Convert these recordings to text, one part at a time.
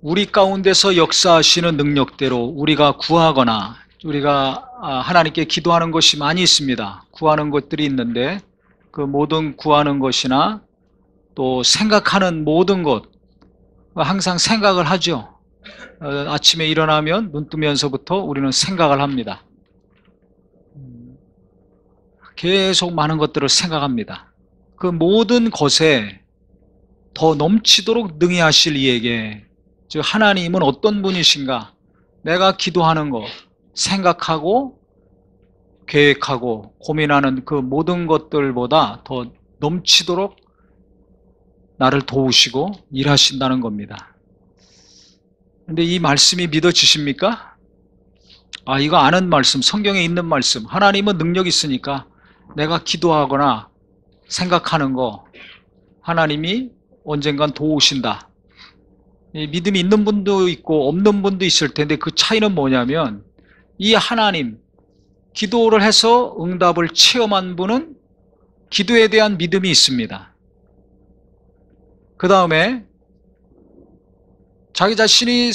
우리 가운데서 역사하시는 능력대로 우리가 구하거나 우리가 하나님께 기도하는 것이 많이 있습니다. 구하는 것들이 있는데 그 모든 구하는 것이나 또 생각하는 모든 것, 항상 생각을 하죠. 아침에 일어나면 눈 뜨면서부터 우리는 생각을 합니다. 계속 많은 것들을 생각합니다. 그 모든 것에 더 넘치도록 능히 하실 이에게, 즉 하나님은 어떤 분이신가, 내가 기도하는 것, 생각하고 계획하고 고민하는 그 모든 것들보다 더 넘치도록 나를 도우시고 일하신다는 겁니다. 근데 이 말씀이 믿어지십니까? 이거 아는 말씀, 성경에 있는 말씀, 하나님은 능력이 있으니까 내가 기도하거나 생각하는 거 하나님이 언젠간 도우신다. 믿음이 있는 분도 있고 없는 분도 있을 텐데 그 차이는 뭐냐면, 이 하나님, 기도를 해서 응답을 체험한 분은 기도에 대한 믿음이 있습니다. 그 다음에 자기 자신이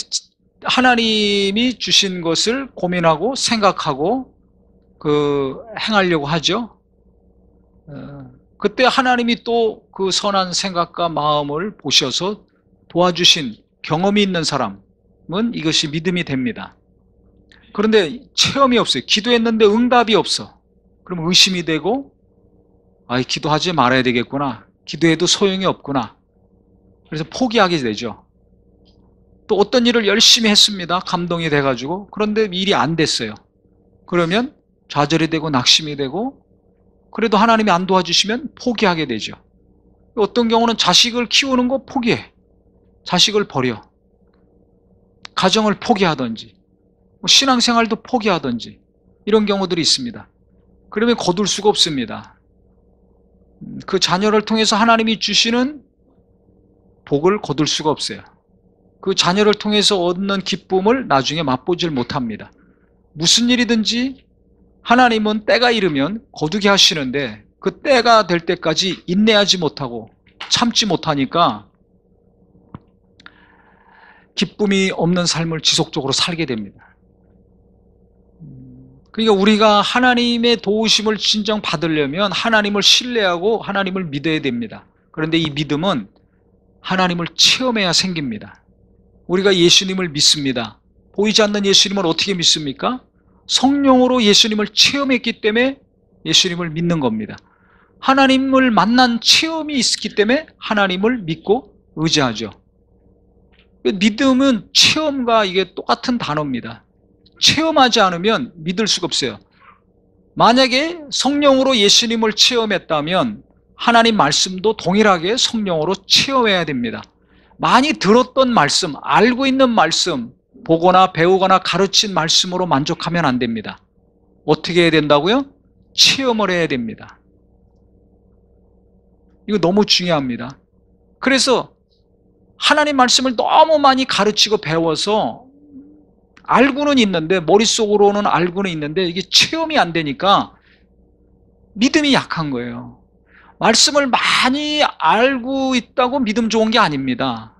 하나님이 주신 것을 고민하고 생각하고 행하려고 하죠. 그때 하나님이 또 그 선한 생각과 마음을 보셔서 도와주신 경험이 있는 사람은 이것이 믿음이 됩니다. 그런데 체험이 없어요. 기도했는데 응답이 없어. 그럼 의심이 되고, 기도하지 말아야 되겠구나. 기도해도 소용이 없구나. 그래서 포기하게 되죠. 또 어떤 일을 열심히 했습니다. 감동이 돼가지고. 그런데 일이 안 됐어요. 그러면 좌절이 되고 낙심이 되고, 그래도 하나님이 안 도와주시면 포기하게 되죠. 어떤 경우는 자식을 키우는 거 포기해. 자식을 버려. 가정을 포기하든지, 신앙생활도 포기하든지, 이런 경우들이 있습니다. 그러면 거둘 수가 없습니다. 그 자녀를 통해서 하나님이 주시는 복을 거둘 수가 없어요. 그 자녀를 통해서 얻는 기쁨을 나중에 맛보질 못합니다. 무슨 일이든지 하나님은 때가 이르면 거두게 하시는데, 그 때가 될 때까지 인내하지 못하고 참지 못하니까 기쁨이 없는 삶을 지속적으로 살게 됩니다. 그러니까 우리가 하나님의 도우심을 진정 받으려면 하나님을 신뢰하고 하나님을 믿어야 됩니다. 그런데 이 믿음은 하나님을 체험해야 생깁니다. 우리가 예수님을 믿습니다. 보이지 않는 예수님을 어떻게 믿습니까? 성령으로 예수님을 체험했기 때문에 예수님을 믿는 겁니다. 하나님을 만난 체험이 있기 때문에 하나님을 믿고 의지하죠. 믿음은 체험과 이게 똑같은 단어입니다. 체험하지 않으면 믿을 수가 없어요. 만약에 성령으로 예수님을 체험했다면 하나님 말씀도 동일하게 성령으로 체험해야 됩니다. 많이 들었던 말씀, 알고 있는 말씀, 보거나 배우거나 가르친 말씀으로 만족하면 안 됩니다. 어떻게 해야 된다고요? 체험을 해야 됩니다. 이거 너무 중요합니다. 그래서 하나님 말씀을 너무 많이 가르치고 배워서 알고는 있는데, 머릿속으로는 알고는 있는데 이게 체험이 안 되니까 믿음이 약한 거예요. 말씀을 많이 알고 있다고 믿음 좋은 게 아닙니다.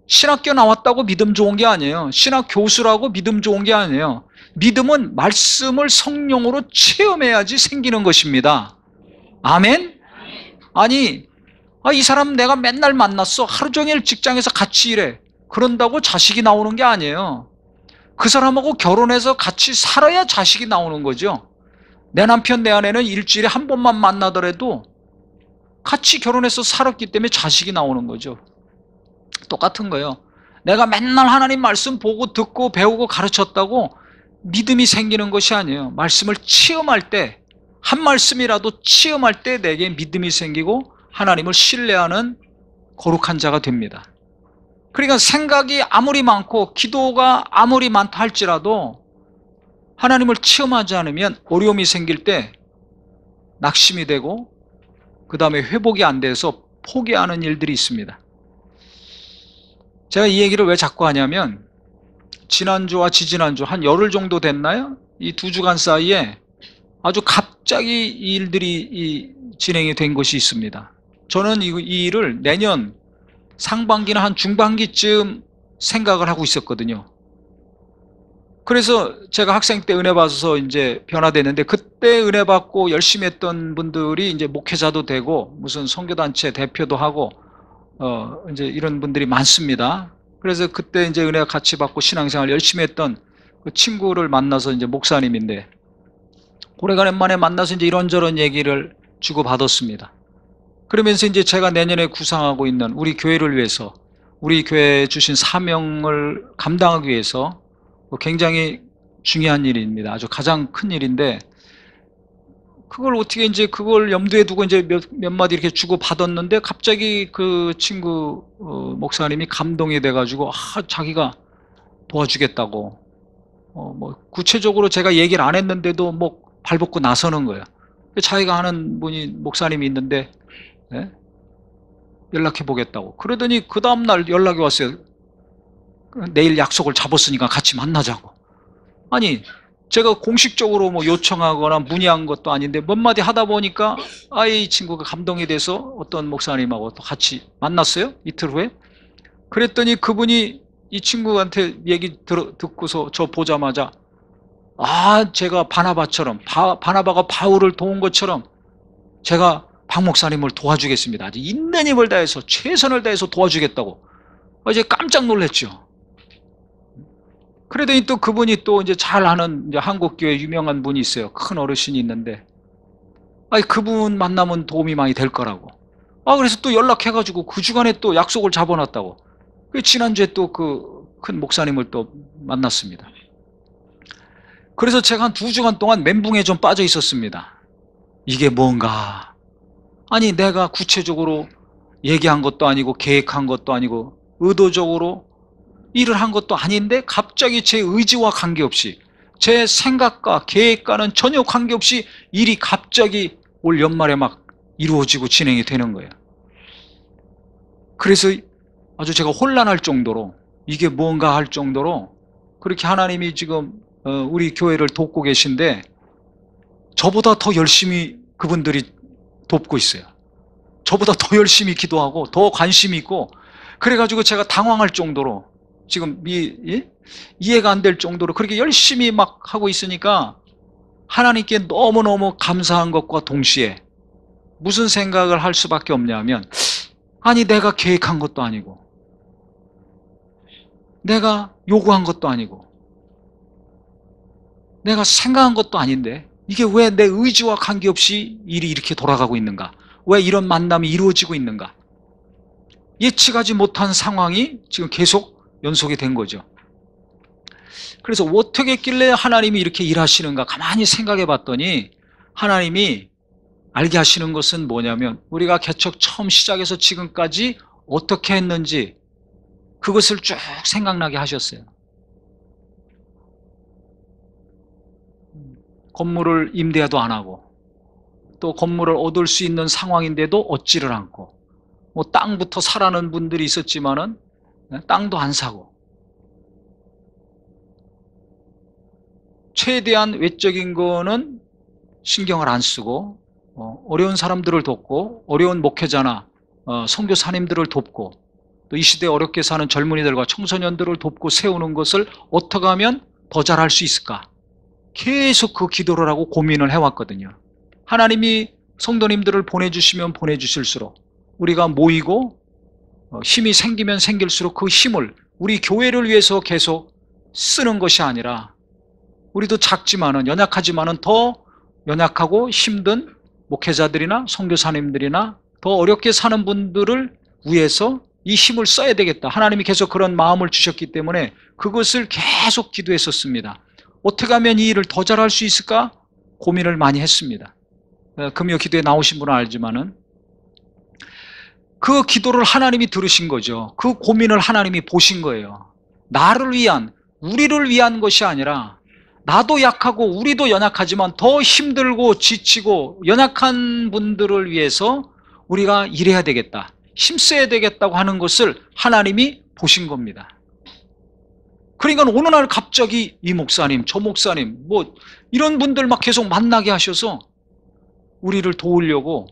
신학교 나왔다고 믿음 좋은 게 아니에요. 신학 교수라고 믿음 좋은 게 아니에요. 믿음은 말씀을 성령으로 체험해야지 생기는 것입니다. 아멘? 이 사람 내가 맨날 만났어. 하루 종일 직장에서 같이 일해. 그런다고 자식이 나오는 게 아니에요. 그 사람하고 결혼해서 같이 살아야 자식이 나오는 거죠. 내 남편, 내 아내는 일주일에 한 번만 만나더라도 같이 결혼해서 살았기 때문에 자식이 나오는 거죠. 똑같은 거예요. 내가 맨날 하나님 말씀 보고 듣고 배우고 가르쳤다고 믿음이 생기는 것이 아니에요. 말씀을 체험할 때, 한 말씀이라도 체험할 때 내게 믿음이 생기고 하나님을 신뢰하는 거룩한 자가 됩니다. 그러니까 생각이 아무리 많고 기도가 아무리 많다 할지라도 하나님을 체험하지 않으면 어려움이 생길 때 낙심이 되고 그 다음에 회복이 안 돼서 포기하는 일들이 있습니다. 제가 이 얘기를 왜 자꾸 하냐면, 지난주와 지지난주 한 열흘 정도 됐나요? 이 2주간 사이에 아주 갑자기 이 일들이 진행이 된 것이 있습니다. 저는 이 일을 내년 상반기나 한 중반기쯤 생각을 하고 있었거든요. 그래서 제가 학생 때 은혜 받아서 이제 변화됐는데, 그때 은혜 받고 열심히 했던 분들이 이제 목회자도 되고 무슨 선교단체 대표도 하고 이제 이런 분들이 많습니다. 그래서 그때 이제 은혜 같이 받고 신앙생활 열심히 했던 그 친구를 만나서 이제 목사님인데, 오래간만에 만나서 이제 이런저런 얘기를 주고받았습니다. 그러면서 이제 제가 내년에 구상하고 있는 우리 교회를 위해서, 우리 교회에 주신 사명을 감당하기 위해서 굉장히 중요한 일입니다. 아주 가장 큰 일인데, 그걸 어떻게 이제 그걸 염두에 두고 이제 몇 마디 이렇게 주고 받았는데, 갑자기 그 친구 목사님이 감동이 돼가지고 자기가 도와주겠다고, 뭐 구체적으로 제가 얘기를 안 했는데도 뭐 발벗고 나서는 거예요. 자기가 아는 분이 목사님이 있는데, 네? 연락해 보겠다고. 그러더니 그 다음날 연락이 왔어요. 내일 약속을 잡았으니까 같이 만나자고. 아니, 제가 공식적으로 뭐 요청하거나 문의한 것도 아닌데 몇 마디 하다 보니까 이 친구가 감동이 돼서 어떤 목사님하고 또 같이 만났어요. 이틀 후에. 그랬더니 그분이 이 친구한테 얘기 듣고서 저 보자마자, 제가 바나바처럼, 바나바가 바울을 도운 것처럼 제가 박 목사님을 도와주겠습니다. 아주 있는 힘을 다해서, 최선을 다해서 도와주겠다고. 이제 깜짝 놀랐죠. 그러더니 또 그분이 또 이제 잘 아는 이제 한국교회 유명한 분이 있어요. 큰 어르신이 있는데, 그분 만나면 도움이 많이 될 거라고. 그래서 또 연락해가지고 그 주간에 또 약속을 잡아놨다고. 지난주에 또 그 큰 목사님을 또 만났습니다. 그래서 제가 한 2주간 동안 멘붕에 좀 빠져 있었습니다. 이게 뭔가. 아니, 내가 구체적으로 얘기한 것도 아니고 계획한 것도 아니고 의도적으로 일을 한 것도 아닌데 갑자기 제 의지와 관계없이, 제 생각과 계획과는 전혀 관계없이 일이 갑자기 올 연말에 막 이루어지고 진행이 되는 거예요. 그래서 아주 제가 혼란할 정도로, 이게 뭔가 할 정도로 그렇게 하나님이 지금 우리 교회를 돕고 계신데, 저보다 더 열심히 그분들이 돕고 있어요. 저보다 더 열심히 기도하고 더 관심이 있고, 그래가지고 제가 당황할 정도로, 지금 이해가 안 될 정도로 그렇게 열심히 막 하고 있으니까 하나님께 너무너무 감사한 것과 동시에 무슨 생각을 할 수밖에 없냐면, 아니, 내가 계획한 것도 아니고 내가 요구한 것도 아니고 내가 생각한 것도 아닌데 이게 왜 내 의지와 관계없이 일이 이렇게 돌아가고 있는가? 왜 이런 만남이 이루어지고 있는가? 예측하지 못한 상황이 지금 계속 연속이 된 거죠. 그래서 어떻게 했길래 하나님이 이렇게 일하시는가 가만히 생각해 봤더니, 하나님이 알게 하시는 것은 뭐냐면, 우리가 개척 처음 시작해서 지금까지 어떻게 했는지 그것을 쭉 생각나게 하셨어요. 건물을 임대도 안 하고, 또 건물을 얻을 수 있는 상황인데도 얻지를 않고, 뭐 땅부터 사라는 분들이 있었지만은 땅도 안 사고, 최대한 외적인 거는 신경을 안 쓰고, 어려운 사람들을 돕고, 어려운 목회자나 선교사님들을 돕고, 또 이 시대에 어렵게 사는 젊은이들과 청소년들을 돕고 세우는 것을 어떻게 하면 더 잘할 수 있을까? 계속 그 기도를 하고 고민을 해왔거든요. 하나님이 성도님들을 보내주시면 보내주실수록, 우리가 모이고 힘이 생기면 생길수록 그 힘을 우리 교회를 위해서 계속 쓰는 것이 아니라, 우리도 작지만은, 연약하지만은 더 연약하고 힘든 목회자들이나 선교사님들이나 더 어렵게 사는 분들을 위해서 이 힘을 써야 되겠다. 하나님이 계속 그런 마음을 주셨기 때문에 그것을 계속 기도했었습니다. 어떻게 하면 이 일을 더 잘할 수 있을까? 고민을 많이 했습니다. 금요 기도에 나오신 분은 알지만은 그 기도를 하나님이 들으신 거죠. 그 고민을 하나님이 보신 거예요. 나를 위한, 우리를 위한 것이 아니라, 나도 약하고 우리도 연약하지만 더 힘들고 지치고 연약한 분들을 위해서 우리가 일해야 되겠다, 힘써야 되겠다고 하는 것을 하나님이 보신 겁니다. 그러니까 어느 날 갑자기 이 목사님, 저 목사님, 뭐 이런 분들 막 계속 만나게 하셔서 우리를 도우려고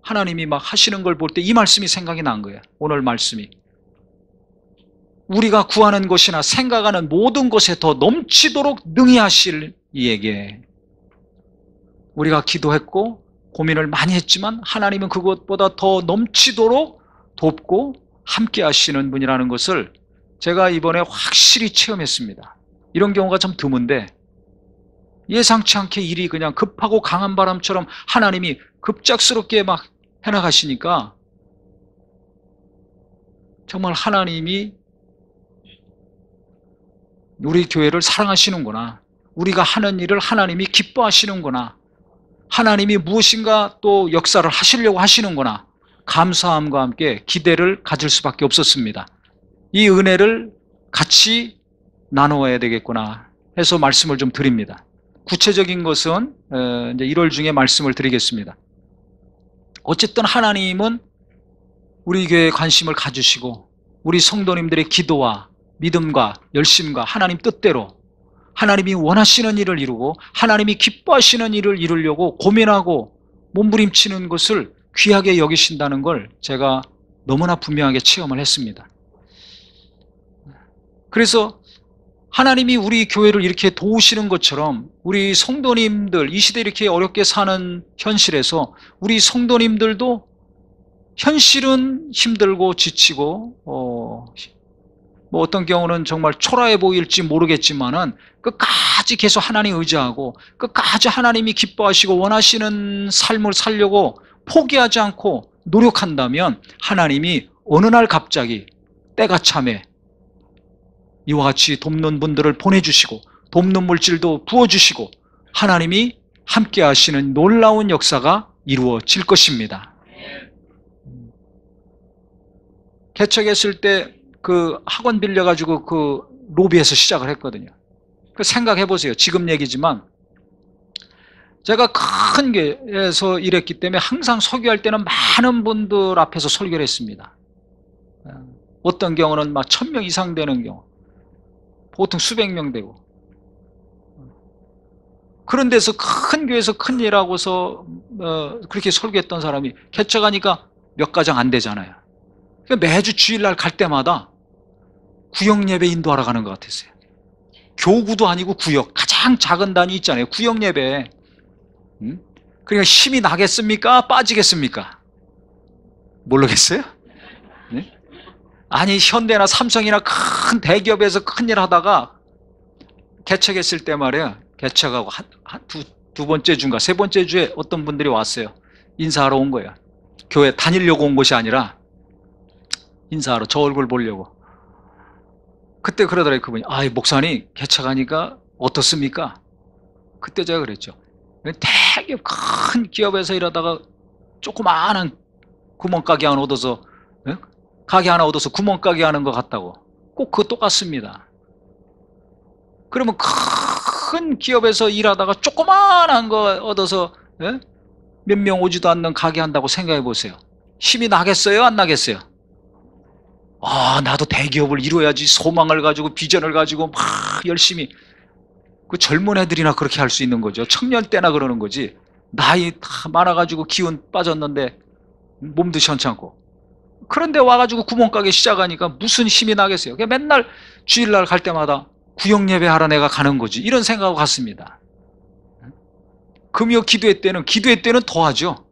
하나님이 막 하시는 걸 볼 때 이 말씀이 생각이 난 거예요. 오늘 말씀이. 우리가 구하는 것이나 생각하는 모든 것에 더 넘치도록 능히 하실 이에게 우리가 기도했고 고민을 많이 했지만 하나님은 그것보다 더 넘치도록 돕고 함께 하시는 분이라는 것을 제가 이번에 확실히 체험했습니다. 이런 경우가 좀 드문데 예상치 않게 일이 그냥 급하고 강한 바람처럼 하나님이 급작스럽게 막 해나가시니까 정말 하나님이 우리 교회를 사랑하시는구나, 우리가 하는 일을 하나님이 기뻐하시는구나, 하나님이 무엇인가 또 역사를 하시려고 하시는구나, 감사함과 함께 기대를 가질 수밖에 없었습니다. 이 은혜를 같이 나누어야 되겠구나 해서 말씀을 좀 드립니다. 구체적인 것은 이제 1월 중에 말씀을 드리겠습니다. 어쨌든 하나님은 우리 교회에 관심을 가지시고 우리 성도님들의 기도와 믿음과 열심과 하나님 뜻대로 하나님이 원하시는 일을 이루고 하나님이 기뻐하시는 일을 이루려고 고민하고 몸부림치는 것을 귀하게 여기신다는 걸 제가 너무나 분명하게 체험을 했습니다. 그래서 하나님이 우리 교회를 이렇게 도우시는 것처럼 우리 성도님들, 이 시대에 이렇게 어렵게 사는 현실에서 우리 성도님들도 현실은 힘들고 지치고 뭐 어떤 경우는 정말 초라해 보일지 모르겠지만은 끝까지 계속 하나님 의지하고 끝까지 하나님이 기뻐하시고 원하시는 삶을 살려고 포기하지 않고 노력한다면 하나님이 어느 날 갑자기 때가 참에 이와 같이 돕는 분들을 보내주시고 돕는 물질도 부어주시고 하나님이 함께 하시는 놀라운 역사가 이루어질 것입니다. 개척했을 때 그 학원 빌려가지고 그 로비에서 시작을 했거든요. 그 생각해 보세요. 지금 얘기지만 제가 큰 교회에서 일했기 때문에 항상 설교할 때는 많은 분들 앞에서 설교를 했습니다. 어떤 경우는 막 1000명 이상 되는 경우, 보통 수백 명 되고. 그런 데서 큰 교회에서 큰 일하고서 그렇게 설교했던 사람이 개척하니까 몇 가정 안 되잖아요. 그러니까 매주 주일날 갈 때마다 구역 예배 인도하러 가는 것 같았어요. 교구도 아니고 구역, 가장 작은 단위 있잖아요. 구역 예배. 그러니까 힘이 나겠습니까? 빠지겠습니까? 모르겠어요? 네? 아니 현대나 삼성이나 큰 대기업에서 큰일 하다가 개척했을 때 말이야, 개척하고 두 번째 주인가 세 번째 주에 어떤 분들이 왔어요. 인사하러 온 거예요. 교회 다니려고 온 것이 아니라 인사하러 저 얼굴 보려고. 그때 그러더라고요. 그분이, 목사님 개척하니까 어떻습니까? 그때 제가 그랬죠. 되게 큰 기업에서 일하다가 조그마한 구멍가게 하나 얻어서, 가게 하나 얻어서 구멍가게 하는 것 같다고. 꼭 그거 똑같습니다. 그러면 큰 기업에서 일하다가 조그마한 거 얻어서 몇 명 오지도 않는 가게 한다고 생각해 보세요. 힘이 나겠어요? 안 나겠어요? 나도 대기업을 이루어야지 소망을 가지고 비전을 가지고 막 열심히. 그 젊은 애들이나 그렇게 할 수 있는 거죠. 청년 때나 그러는 거지. 나이 다 많아가지고 기운 빠졌는데 몸도 시원찮고. 그런데 와가지고 구멍가게 시작하니까 무슨 힘이 나겠어요. 그냥 맨날 주일날 갈 때마다 구역 예배하러 내가 가는 거지. 이런 생각하고 갔습니다. 금요 기도회 때는 더 하죠.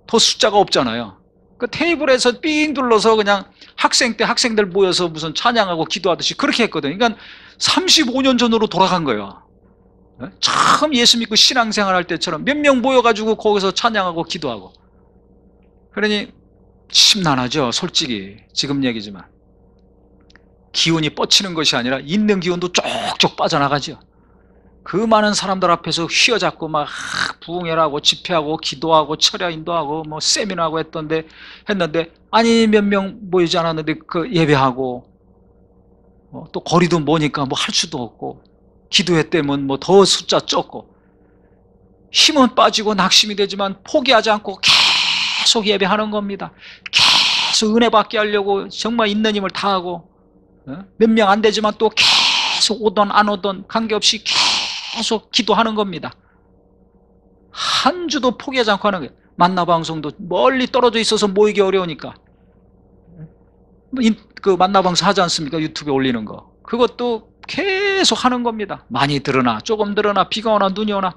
더 숫자가 없잖아요. 그 테이블에서 삥 둘러서 그냥 학생 때 학생들 모여서 무슨 찬양하고 기도하듯이 그렇게 했거든요. 그러니까 35년 전으로 돌아간 거예요. 참 예수 믿고 신앙생활 할 때처럼 몇 명 모여가지고 거기서 찬양하고 기도하고. 그러니 심란하죠. 솔직히 지금 얘기지만 기운이 뻗치는 것이 아니라 있는 기운도 쪽쪽 빠져나가죠. 그 많은 사람들 앞에서 휘어잡고 막 부흥회라고 집회하고 기도하고 철야 인도하고 뭐 세미나하고 했는데 아니 몇 명 모이지 않았는데 그 예배하고 또 거리도 머니까 뭐 할 수도 없고 기도회 때면 뭐 더 숫자 적고 힘은 빠지고 낙심이 되지만 포기하지 않고 계속 예배하는 겁니다. 계속 은혜 받게 하려고 정말 있는 힘을 다하고 몇 명 안 되지만 또 계속 오던 안 오던 관계없이 계속 기도하는 겁니다. 한 주도 포기하지 않고 하는 거예요. 만나방송도 멀리 떨어져 있어서 모이기 어려우니까 그 만나방송 하지 않습니까? 유튜브에 올리는 거. 그것도 계속 하는 겁니다. 많이 들으나 조금 들으나 비가 오나 눈이 오나.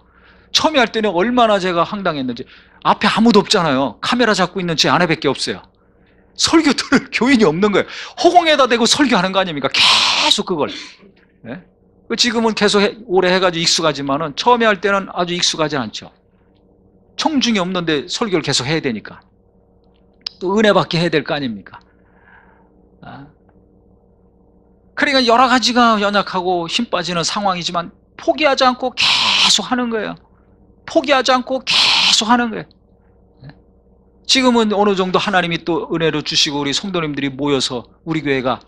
처음에 할 때는 얼마나 제가 황당했는지. 앞에 아무도 없잖아요. 카메라 잡고 있는 제 아내밖에 없어요. 설교 들을 교인이 없는 거예요. 허공에다 대고 설교하는 거 아닙니까? 계속 그걸. 네? 지금은 계속 오래 해가지고 익숙하지만은 처음에 할 때는 아주 익숙하지 않죠. 청중이 없는데 설교를 계속 해야 되니까. 또 은혜 받게 해야 될 거 아닙니까? 그러니까 여러 가지가 연약하고 힘 빠지는 상황이지만 포기하지 않고 계속 하는 거예요. 포기하지 않고 계속 하는 거예요. 지금은 어느 정도 하나님이 또 은혜를 주시고 우리 성도님들이 모여서 우리 교회가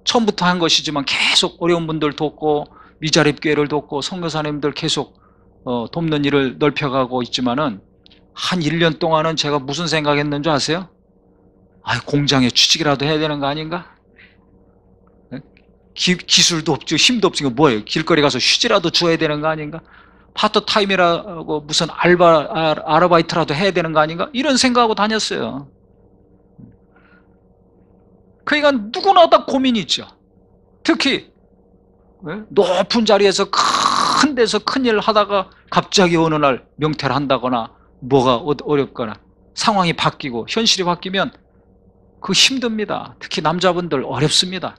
처음부터 한 것이지만 계속 어려운 분들 돕고 미자립 교회를 돕고 선교사님들 계속 돕는 일을 넓혀가고 있지만은 한 1년 동안은 제가 무슨 생각했는 줄 아세요? 공장에 취직이라도 해야 되는 거 아닌가? 기술도 없죠. 힘도 없으니까 뭐예요? 길거리 가서 휴지라도 줘야 되는 거 아닌가? 파트타임이라고 무슨 아르바이트라도 해야 되는 거 아닌가? 이런 생각하고 다녔어요. 그러니까 누구나 다 고민이 있죠. 특히 높은 자리에서 큰 데서 큰일 하다가 갑자기 어느 날 명퇴를 한다거나 뭐가 어렵거나 상황이 바뀌고 현실이 바뀌면 그거 힘듭니다. 특히 남자분들 어렵습니다.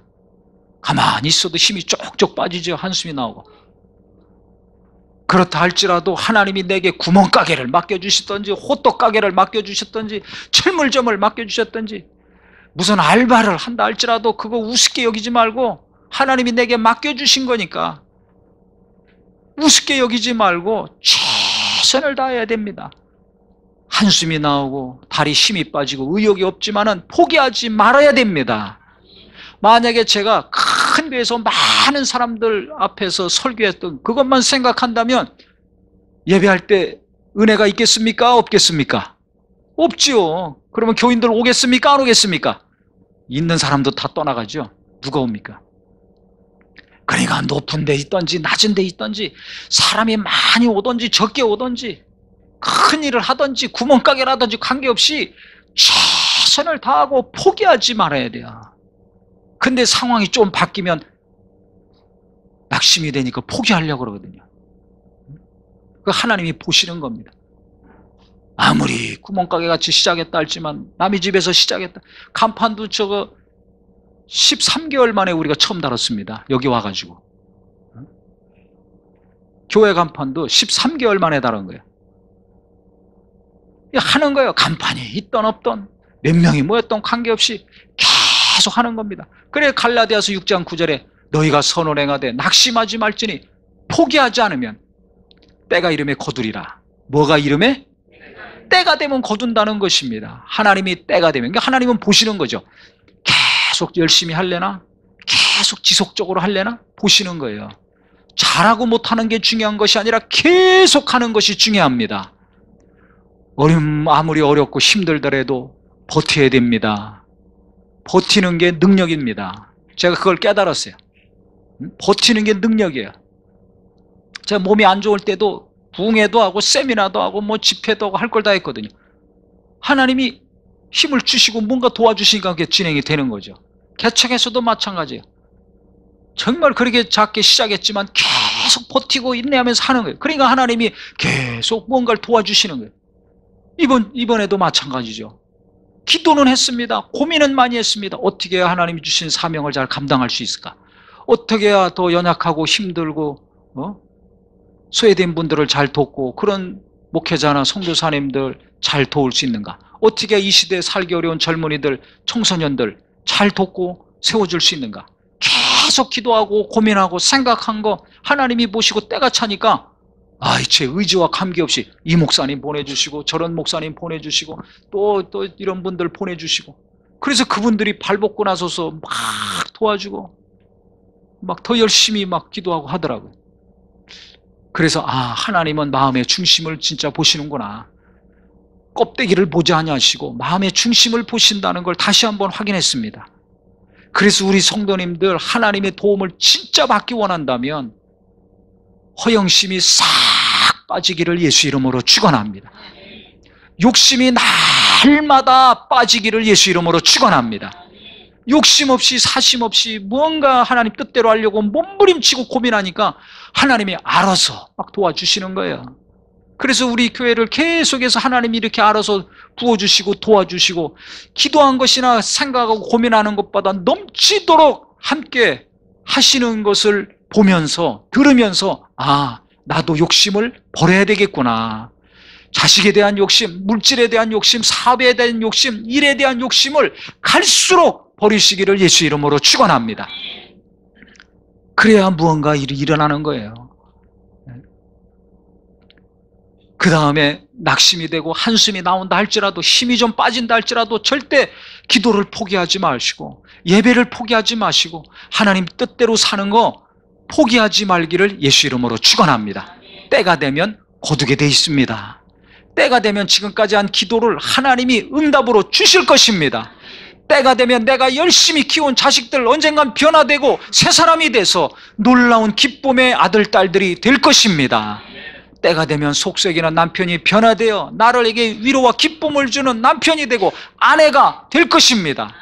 가만히 있어도 힘이 쪽쪽 빠지죠. 한숨이 나오고. 그렇다 할지라도 하나님이 내게 구멍가게를 맡겨주셨던지 호떡가게를 맡겨주셨던지 철물점을 맡겨주셨던지 무슨 알바를 한다 할지라도 그거 우습게 여기지 말고 하나님이 내게 맡겨주신 거니까 우습게 여기지 말고 최선을 다해야 됩니다. 한숨이 나오고 다리 힘이 빠지고 의욕이 없지만은 포기하지 말아야 됩니다. 만약에 제가 큰 교회에서 많은 사람들 앞에서 설교했던 그것만 생각한다면 예배할 때 은혜가 있겠습니까? 없겠습니까? 없지요. 그러면 교인들 오겠습니까? 안 오겠습니까? 있는 사람도 다 떠나가죠. 누가 옵니까? 그러니까 높은 데 있든지 낮은 데 있든지 사람이 많이 오든지 적게 오든지 큰 일을 하든지 구멍가게라든지 관계없이 최선을 다하고 포기하지 말아야 돼요. 근데 상황이 좀 바뀌면 낙심이 되니까 포기하려고 그러거든요. 그 하나님이 보시는 겁니다. 아무리 구멍가게 같이 시작했다 할지만 남의 집에서 시작했다. 간판도 저거 13개월 만에 우리가 처음 달았습니다. 여기 와가지고. 교회 간판도 13개월 만에 달은 거예요. 하는 거예요. 간판이 있던 없던 몇 명이 모였던 관계없이 계속 하는 겁니다. 그래 갈라디아서 6장 9절에 너희가 선을 행하되 낙심하지 말지니 포기하지 않으면 때가 이름에 거두리라. 뭐가 이름에? 때가 되면 거둔다는 것입니다. 하나님이 때가 되면. 그러니까 하나님은 보시는 거죠. 계속 열심히 할래나? 계속 지속적으로 할래나? 보시는 거예요. 잘하고 못하는 게 중요한 것이 아니라 계속 하는 것이 중요합니다. 아무리 어렵고 힘들더라도 버텨야 됩니다. 버티는 게 능력입니다. 제가 그걸 깨달았어요. 버티는 게 능력이에요. 제가 몸이 안 좋을 때도 부흥회도 하고 세미나도 하고 뭐 집회도 하고 할 걸 다 했거든요. 하나님이 힘을 주시고 뭔가 도와주시니까 그게 진행이 되는 거죠. 개척에서도 마찬가지예요. 정말 그렇게 작게 시작했지만 계속 버티고 인내하면서 하는 거예요. 그러니까 하나님이 계속 뭔가를 도와주시는 거예요. 이번에도 마찬가지죠. 기도는 했습니다. 고민은 많이 했습니다. 어떻게 해야 하나님이 주신 사명을 잘 감당할 수 있을까? 어떻게 해야 더 연약하고 힘들고 소외된 분들을 잘 돕고 그런 목회자나 선교사님들 잘 도울 수 있는가? 어떻게 이 시대에 살기 어려운 젊은이들, 청소년들 잘 돕고 세워줄 수 있는가? 계속 기도하고 고민하고 생각한 거 하나님이 보시고 때가 차니까 제 의지와 관계없이 이 목사님 보내주시고 저런 목사님 보내주시고 또 이런 분들 보내주시고 그래서 그분들이 발벗고 나서서 막 도와주고 막 더 열심히 막 기도하고 하더라고요. 그래서 하나님은 마음의 중심을 진짜 보시는구나. 껍데기를 보지 아니하시고 마음의 중심을 보신다는 걸 다시 한번 확인했습니다. 그래서 우리 성도님들 하나님의 도움을 진짜 받기 원한다면 허영심이 싹 빠지기를 예수 이름으로 축원합니다. 욕심이 날마다 빠지기를 예수 이름으로 축원합니다. 욕심 없이 사심 없이 뭔가 하나님 뜻대로 하려고 몸부림치고 고민하니까 하나님이 알아서 막 도와주시는 거예요. 그래서 우리 교회를 계속해서 하나님이 이렇게 알아서 부어주시고 도와주시고, 기도한 것이나 생각하고 고민하는 것보다 넘치도록 함께 하시는 것을 보면서, 들으면서, 아, 나도 욕심을 버려야 되겠구나. 자식에 대한 욕심, 물질에 대한 욕심, 사업에 대한 욕심, 일에 대한 욕심을 갈수록 버리시기를 예수 이름으로 축원합니다. 그래야 무언가 일이 일어나는 거예요. 그 다음에 낙심이 되고 한숨이 나온다 할지라도, 힘이 좀 빠진다 할지라도 절대 기도를 포기하지 마시고, 예배를 포기하지 마시고, 하나님 뜻대로 사는 거 포기하지 말기를 예수 이름으로 축원합니다. 때가 되면 거두게 돼 있습니다. 때가 되면 지금까지 한 기도를 하나님이 응답으로 주실 것입니다. 때가 되면 내가 열심히 키운 자식들 언젠간 변화되고 새 사람이 돼서 놀라운 기쁨의 아들, 딸들이 될 것입니다. 때가 되면 속썩이는 남편이 변화되어 나를에게 위로와 기쁨을 주는 남편이 되고 아내가 될 것입니다.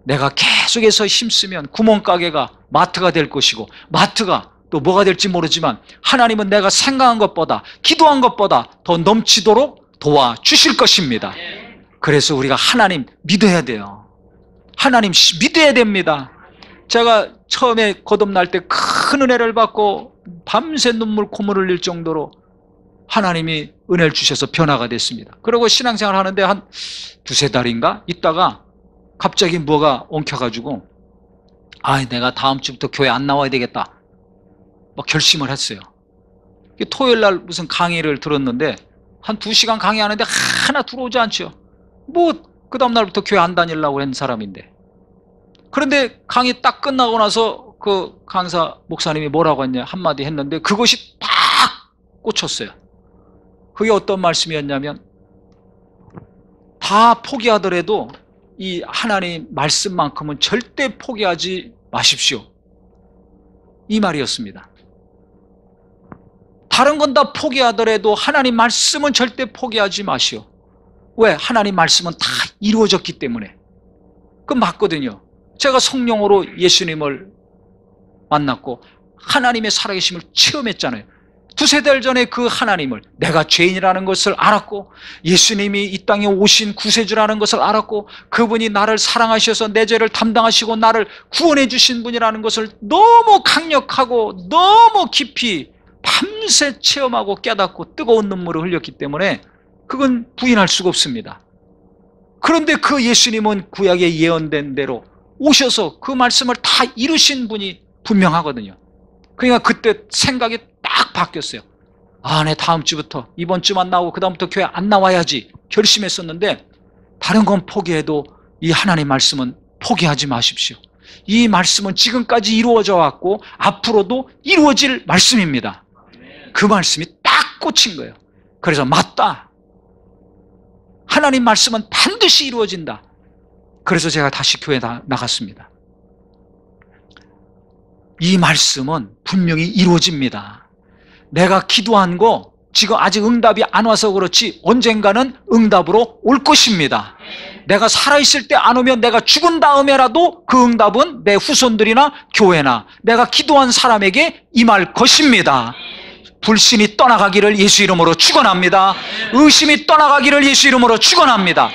내가 계속해서 힘쓰면 구멍가게가 마트가 될 것이고, 마트가 또 뭐가 될지 모르지만 하나님은 내가 생각한 것보다, 기도한 것보다 더 넘치도록 도와주실 것입니다. 그래서 우리가 하나님 믿어야 돼요. 하나님 믿어야 됩니다. 제가 처음에 거듭날 때 큰 은혜를 받고 밤새 눈물 콧물 흘릴 정도로 하나님이 은혜를 주셔서 변화가 됐습니다. 그리고 신앙생활 하는데 한 두세 달인가 있다가 갑자기 뭐가 엉켜가지고, 아, 내가 다음 주부터 교회 안 나와야 되겠다 막 결심을 했어요. 토요일 날 무슨 강의를 들었는데 한 2시간 강의하는데 하나 들어오지 않죠. 뭐 그 다음 날부터 교회 안 다니려고 한 사람인데. 그런데 강의 딱 끝나고 나서 그 강사 목사님이 뭐라고 했냐 한마디 했는데 그것이 딱 꽂혔어요. 그게 어떤 말씀이었냐면, 다 포기하더라도 이 하나님 말씀만큼은 절대 포기하지 마십시오, 이 말이었습니다. 다른 건 다 포기하더라도 하나님 말씀은 절대 포기하지 마시오. 왜? 하나님 말씀은 다 이루어졌기 때문에. 그 맞거든요. 제가 성령으로 예수님을 만났고 하나님의 살아계심을 체험했잖아요. 두세 달 전에 그 하나님을, 내가 죄인이라는 것을 알았고, 예수님이 이 땅에 오신 구세주라는 것을 알았고, 그분이 나를 사랑하셔서 내 죄를 담당하시고 나를 구원해 주신 분이라는 것을 너무 강력하고 너무 깊이 밤새 체험하고 깨닫고 뜨거운 눈물을 흘렸기 때문에 그건 부인할 수가 없습니다. 그런데 그 예수님은 구약에 예언된 대로 오셔서 그 말씀을 다 이루신 분이 분명하거든요. 그러니까 그때 생각이 딱 바뀌었어요. 아, 내 다음 주부터, 이번 주만 나오고 그 다음부터 교회 안 나와야지 결심했었는데, 다른 건 포기해도 이 하나님 말씀은 포기하지 마십시오. 이 말씀은 지금까지 이루어져 왔고 앞으로도 이루어질 말씀입니다. 그 말씀이 딱 꽂힌 거예요. 그래서 맞다, 하나님 말씀은 반드시 이루어진다. 그래서 제가 다시 교회에 나갔습니다. 이 말씀은 분명히 이루어집니다. 내가 기도한 거 지금 아직 응답이 안 와서 그렇지 언젠가는 응답으로 올 것입니다. 내가 살아있을 때 안 오면 내가 죽은 다음에라도 그 응답은 내 후손들이나 교회나 내가 기도한 사람에게 임할 것입니다. 불신이 떠나가기를 예수 이름으로 축원합니다. 의심이 떠나가기를 예수 이름으로 축원합니다.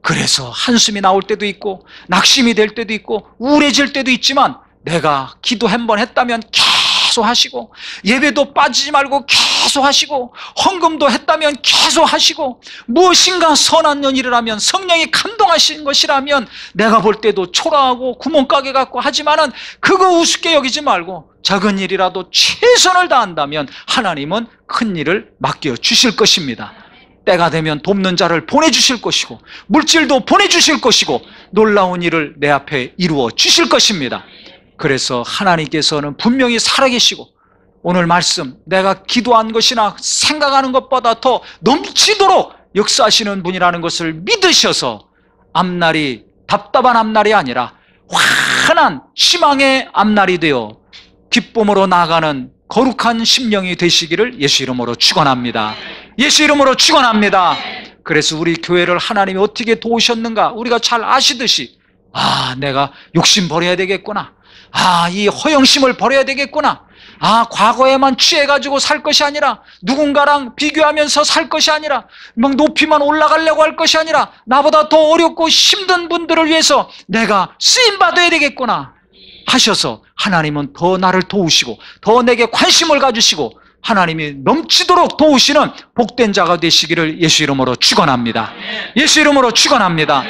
그래서 한숨이 나올 때도 있고 낙심이 될 때도 있고 우울해질 때도 있지만, 내가 기도 한 번 했다면 계속 하시고, 예배도 빠지지 말고 계속 하시고, 헌금도 했다면 계속 하시고, 무엇인가 선한 일을 하면, 성령이 감동하신 것이라면 내가 볼 때도 초라하고 구멍가게 같고 하지만은 그거 우습게 여기지 말고 작은 일이라도 최선을 다한다면 하나님은 큰 일을 맡겨 주실 것입니다. 때가 되면 돕는 자를 보내주실 것이고 물질도 보내주실 것이고 놀라운 일을 내 앞에 이루어 주실 것입니다. 그래서 하나님께서는 분명히 살아계시고, 오늘 말씀 내가 기도한 것이나 생각하는 것보다 더 넘치도록 역사하시는 분이라는 것을 믿으셔서 앞날이 답답한 앞날이 아니라 환한 희망의 앞날이 되어 기쁨으로 나아가는 거룩한 심령이 되시기를 예수 이름으로 축원합니다. 예수 이름으로 축원합니다. 그래서 우리 교회를 하나님이 어떻게 도우셨는가 우리가 잘 아시듯이 내가 욕심 버려야 되겠구나. 이 허영심을 버려야 되겠구나. 과거에만 취해가지고 살 것이 아니라, 누군가랑 비교하면서 살 것이 아니라, 막 높이만 올라가려고 할 것이 아니라, 나보다 더 어렵고 힘든 분들을 위해서 내가 쓰임받아야 되겠구나 하셔서 하나님은 더 나를 도우시고 더 내게 관심을 가지시고 하나님이 넘치도록 도우시는 복된 자가 되시기를 예수 이름으로 축원합니다. 예수 이름으로 축원합니다.